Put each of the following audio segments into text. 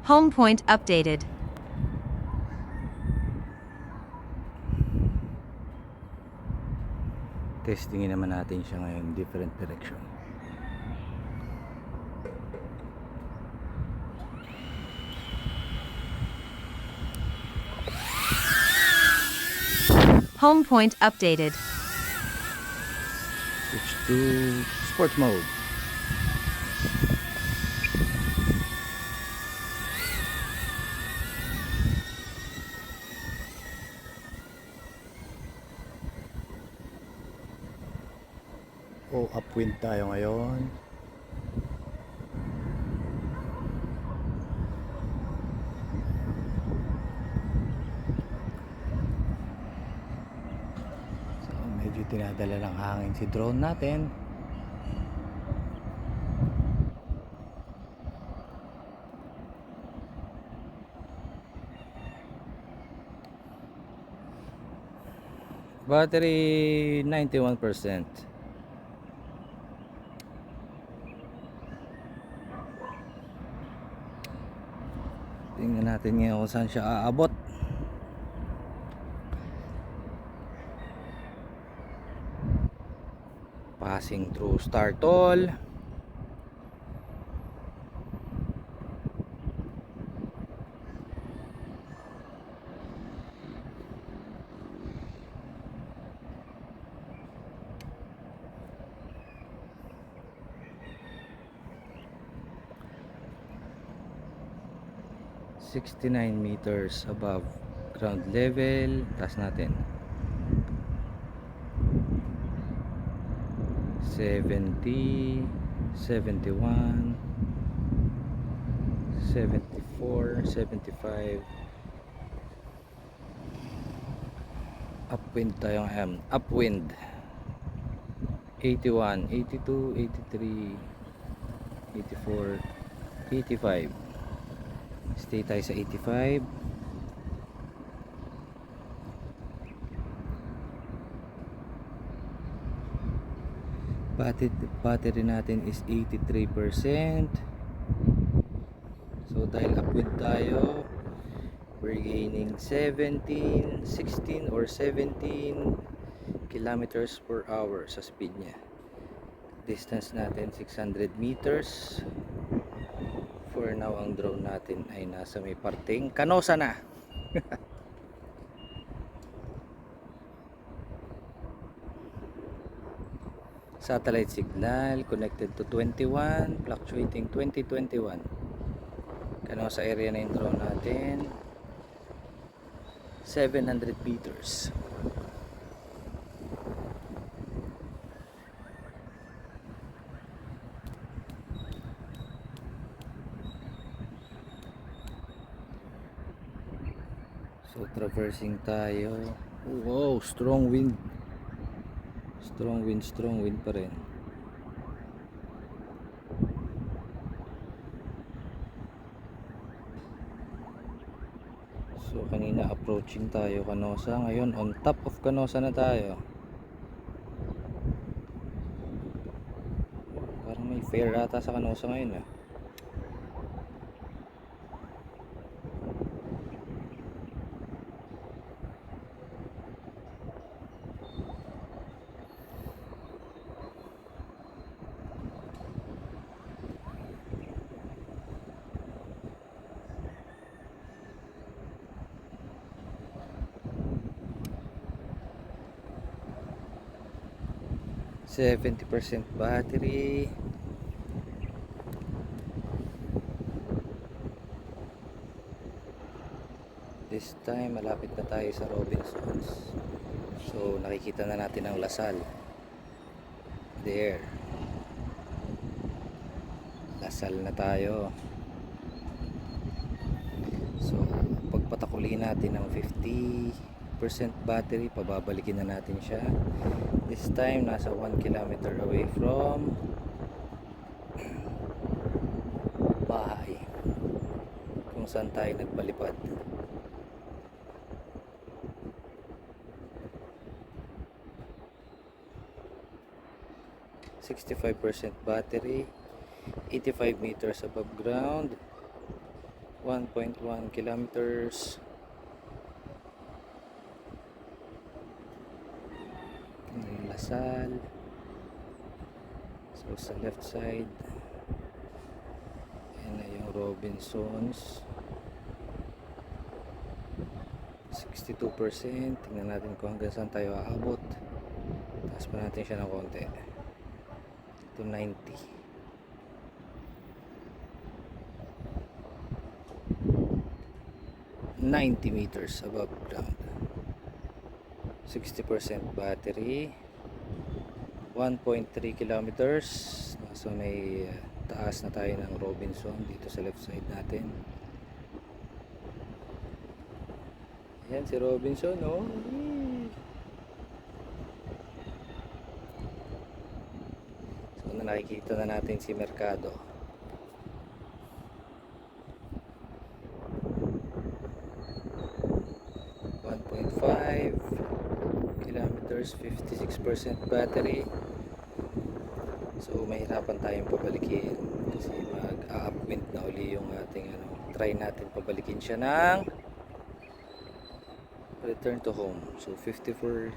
Home point updated. Testingin naman natin siya ngayon, different direction. Home point updated. Switch to sports mode. Upwind tayo ngayon. So medyo tinadala ng hangin si drone natin. Battery 91%. Tingnan natin ngayon kung saan siya aabot. Passing through Startol. .69 meters above ground level. Taas natin 70, 71, 74, 75. Upwind tayo ngayon. Upwind 81, 82, 83, 84, 85. Stay tayo sa 85. Battery natin is 83%. So dahil upwind tayo, we're gaining 17, 16 or 17 kilometers per hour sa speed niya. Distance natin 600 meters. For now, ang drone natin ay nasa may parting Canosa na. Satellite signal connected to 21, fluctuating 2021. Canosa area na yung drone natin. 700 meters. So traversing tayo. Wow, strong wind pa rin. So kanina approaching tayo Canosa, ngayon on top of Canosa na tayo. Parang may fair ata sa Canosa ngayon . 70% battery. This time malapit na tayo sa Robinsons. So nakikita na natin ang Lasal. There. Lasal na tayo. So pagpatakuli natin ng 50% battery, pababalikin na natin siya. This time nasa 1 kilometer away from bahay kung saan tayo nagpalipad. .65% battery, 85 meters above ground. 1.1 kilometers. Yung Lasal. So sa left side, yan na yung Robinsons. 62%. Tingnan natin kung hanggang saan tayo aabot. Taas pa natin siya ng konti to 90. 90 meters above ground. 60% battery. 1.3 kilometers. So may taas na tayo ng Robinson dito sa left side natin. Ayan si Robinson, oh. So nakikita na natin si Mercado. 1.5 kilometers, 56% battery. So mahirapan tayong pabalikin kasi mag-upwind na uli yung ating try natin pabalikin siya ng return to home. So 54%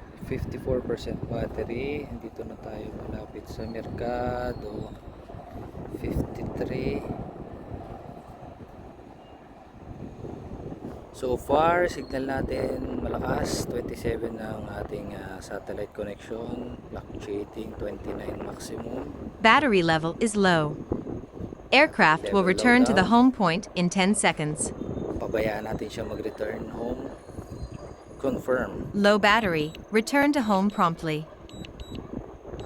battery. Dito na tayo malapit sa Mercado. 53. So far, signal natin malakas. 27 ang ating satellite connection. Fluctuating 29 maximum. Battery level is low. Aircraft will Level return to low the down. home point in 10 seconds. Pabayaan natin siya mag-return home. Confirm. Low battery. Return to home promptly.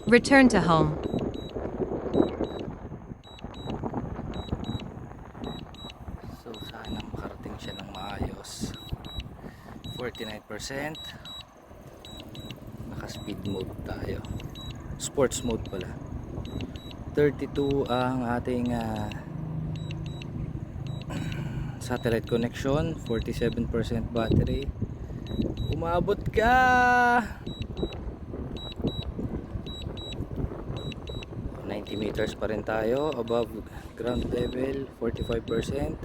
Return to home. So sana makarating siya ng maayos. 49%. Naka speed mode tayo. Sports mode pala. 32 ang ating satellite connection. 47% battery. Umabot ka! 90 meters pa rin tayo above ground level. 45%.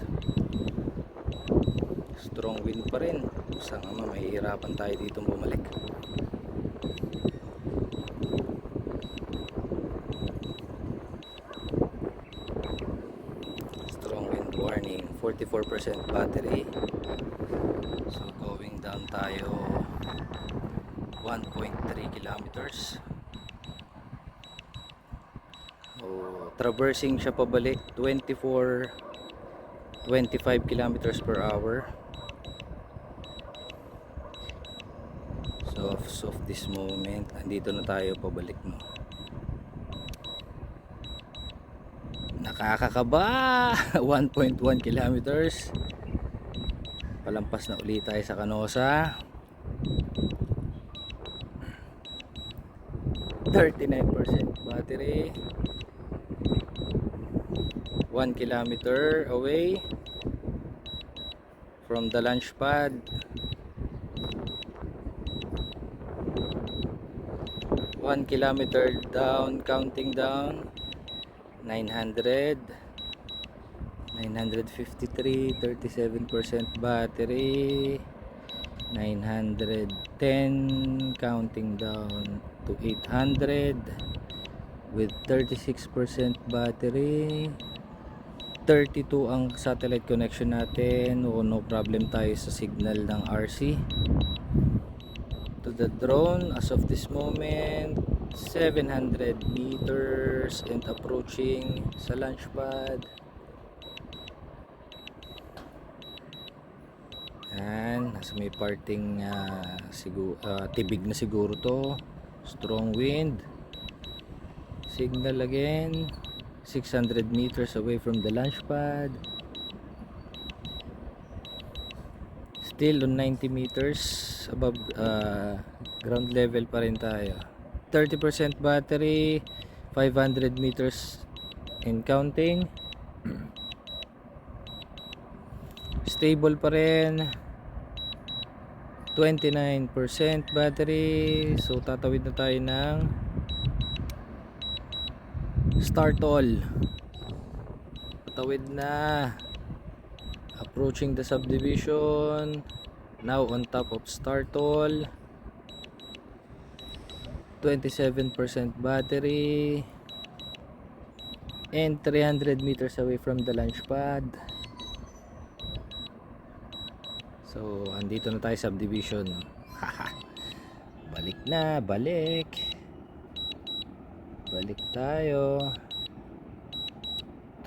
Strong wind pa rin. Saan nga mahihirapan tayo dito bumalik. Strong wind warning. 44% battery. So going down tayo 1.3 kilometers. So traversing siya pabalik 25 kilometers per hour. So as of this moment, andito na tayo pabalik, no. Nakakakaba. 1.1 kilometers. Palampas na ulit tayo sa Canosa. 39% battery. 1 kilometer away from the launch pad. 1 kilometer down, counting down. 900, 953, 37% battery. 910, counting down to 800 with 36% battery. 32 ang satellite connection natin. No problem tayo sa signal ng RC. To the drone as of this moment, 700 meters and approaching sa launch pad. Yan, nasa may parting tibig na siguro to. Strong wind. Signal again. 600 meters away from the launch pad. Still on 90 meters above ground level pa rin tayo. 30% battery, 500 meters and counting. Stable pa rin. 29% battery. So tatawid na tayo ng start all. Tatawid na. Approaching the subdivision. Now on top of Startol. 27% battery. And 300 meters away from the launch pad. So, andito na tayo subdivision. Haha. Balik na, balik. Balik tayo.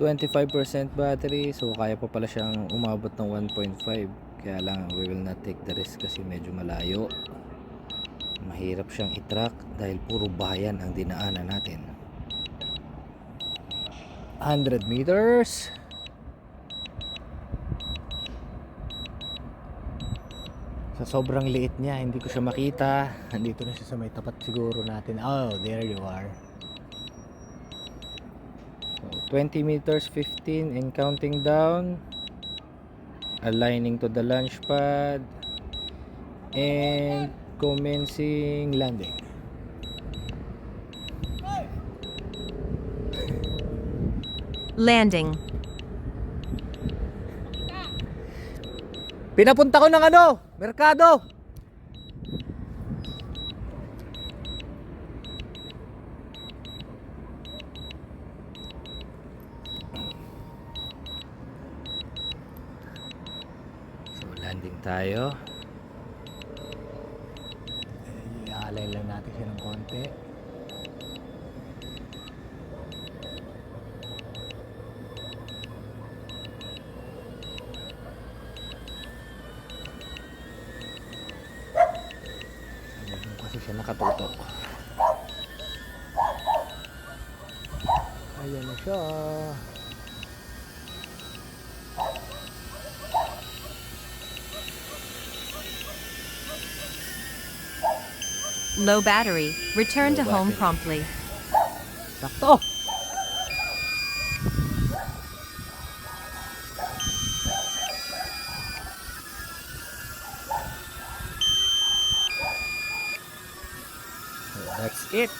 25% battery, so kaya pa pala siyang umabot ng 1.5. Kaya lang we will not take the risk kasi medyo malayo. Mahirap siyang i-track dahil puro bayan ang dinaanan natin. 100 meters. Sa sobrang liit niya, hindi ko siya makita. Nandito na siya sa may tapat siguro natin. Oh, there you are. So, 20 meters, 15 and counting down. Aligning to the launch pad. And commencing landing. Landing. Pinapunta ko ng merkado. So, landing tayo. Iaalay lang natin siya ng konti. Kasi siya nakatutok. Ayan na siya. Low battery. Return Low to home battery. promptly. Sakto. So that's it.